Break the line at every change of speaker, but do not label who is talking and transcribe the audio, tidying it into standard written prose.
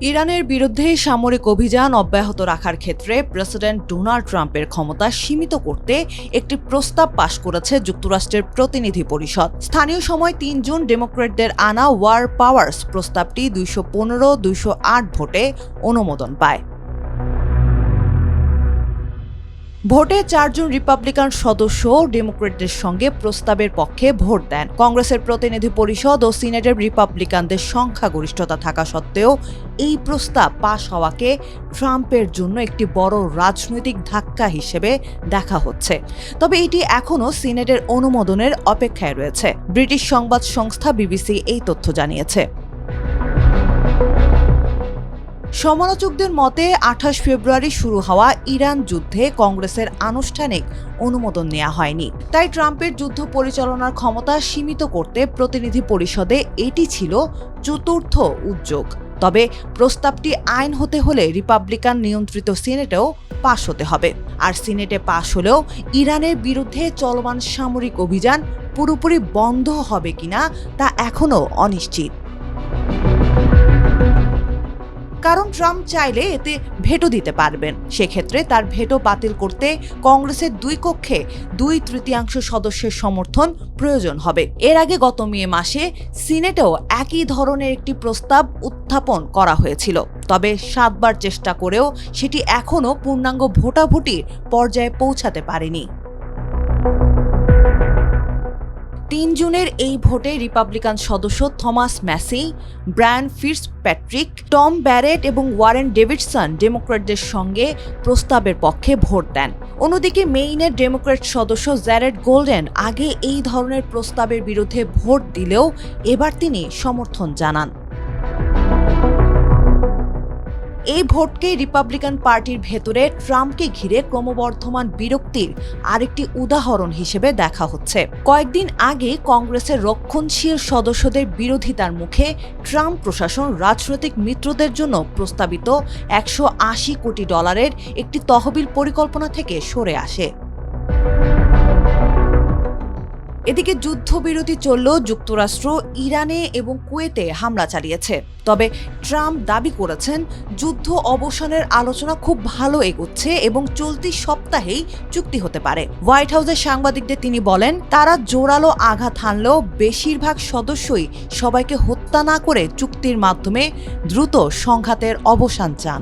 ইরানের বিরুদ্ধে সামরিক অভিযান অব্যাহত রাখার ক্ষেত্রে প্রেসিডেন্ট ডোনাল্ড ট্রাম্পের ক্ষমতা সীমিত করতে একটি প্রস্তাব পাশ করেছে যুক্তরাষ্ট্রের প্রতিনিধি পরিষদ। স্থানীয় সময় ৩ জুন ডেমোক্র্যাটদের আনা ওয়ার পাওয়ার্স প্রস্তাবটি ২১৫-২০৮ ভোটে অনুমোদন পায়। ভোটে ৪ জন রিপাবলিকান সদস্য ডেমোক্র্যাটদের সঙ্গে প্রস্তাবের পক্ষে ভোট দেন। কংগ্রেসের প্রতিনিধি পরিষদ ও সিনেটের রিপাবলিকানদের সংখ্যাগরিষ্ঠতা থাকা সত্ত্বেও এই প্রস্তাব পাশ হওয়াকে ট্রাম্পের জন্য একটি বড় রাজনৈতিক ধাক্কা হিসেবে দেখা হচ্ছে। তবে এটি এখনও সিনেটের অনুমোদনের অপেক্ষায় রয়েছে। ব্রিটিশ সংবাদ সংস্থা বিবিসি এই তথ্য জানিয়েছে। সমালোচকদের মতে ২৮ ফেব্রুয়ারি শুরু হওয়া ইরান যুদ্ধে কংগ্রেসের আনুষ্ঠানিক অনুমোদন নেওয়া হয়নি। তাই ট্রাম্পের যুদ্ধ পরিচালনার ক্ষমতা সীমিত করতে প্রতিনিধি পরিষদে এটি ছিল চতুর্থ উদ্যোগ। তবে প্রস্তাবটি আইন হতে হলে রিপাবলিকান নিয়ন্ত্রিত সিনেটেও পাশ হতে হবে। আর সিনেটে পাশ হলেও ইরানের বিরুদ্ধে চলমান সামরিক অভিযান পুরোপুরি বন্ধ হবে কিনা তা এখনও অনিশ্চিত। কারণ ট্রাম্প চাইলে এতে ভেটো দিতে পারবেন। সেক্ষেত্রে তার ভেটো বাতিল করতে কংগ্রেসের ২ কক্ষে ২/৩ সদস্যের সমর্থন প্রয়োজন হবে। এর আগে গত মে মাসে সিনেটেও একই ধরনের একটি প্রস্তাব উত্থাপন করা হয়েছিল। তবে ৭ বার চেষ্টা করেও সেটি এখনও পূর্ণাঙ্গ ভোটাভুটির পর্যায়ে পৌঁছাতে পারেনি। ৩ জুনের এই ভোটে রিপাবলিকান সদস্য Thomas Massey, Brian Fitzpatrick, Tom Barrett এবং ওয়ারেন ডেভিডসন ডেমোক্র্যাটদের সঙ্গে প্রস্তাবের পক্ষে ভোট দেন। অন্যদিকে মেইনের ডেমোক্র্যাট সদস্য জ্যারেড গোল্ডেন আগে এই ধরনের প্রস্তাবের বিরুদ্ধে ভোট দিলেও এবার তিনি সমর্থন জানান। এই ভোটকে রিপাবলিকান পার্টির ভেতরে ট্রাম্পকে ঘিরে ক্রমবর্ধমান বিরক্তির আরেকটি উদাহরণ হিসেবে দেখা হচ্ছে। কয়েকদিন আগে কংগ্রেসের রক্ষণশীল সদস্যদের বিরোধিতার মুখে ট্রাম্প প্রশাসন রাজনৈতিক মিত্রদের জন্য প্রস্তাবিত $১৮০ কোটি একটি তহবিল পরিকল্পনা থেকে সরে আসে। এদিকে যুদ্ধবিরতি চললেও যুক্তরাষ্ট্র ইরানে এবং কুয়েতে হামলা চালিয়েছে। তবে ট্রাম্প দাবি করেছেন যুদ্ধ অবসানের আলোচনা খুব ভালো এগোচ্ছে এবং চলতি সপ্তাহেই চুক্তি হতে পারে। হোয়াইট হাউসের সাংবাদিকদের তিনি বলেন, তারা জোরালো আঘাত হানলেও বেশিরভাগ সদস্যই সবাইকে হত্যা না করে চুক্তির মাধ্যমে দ্রুত সংঘাতের অবসান চান।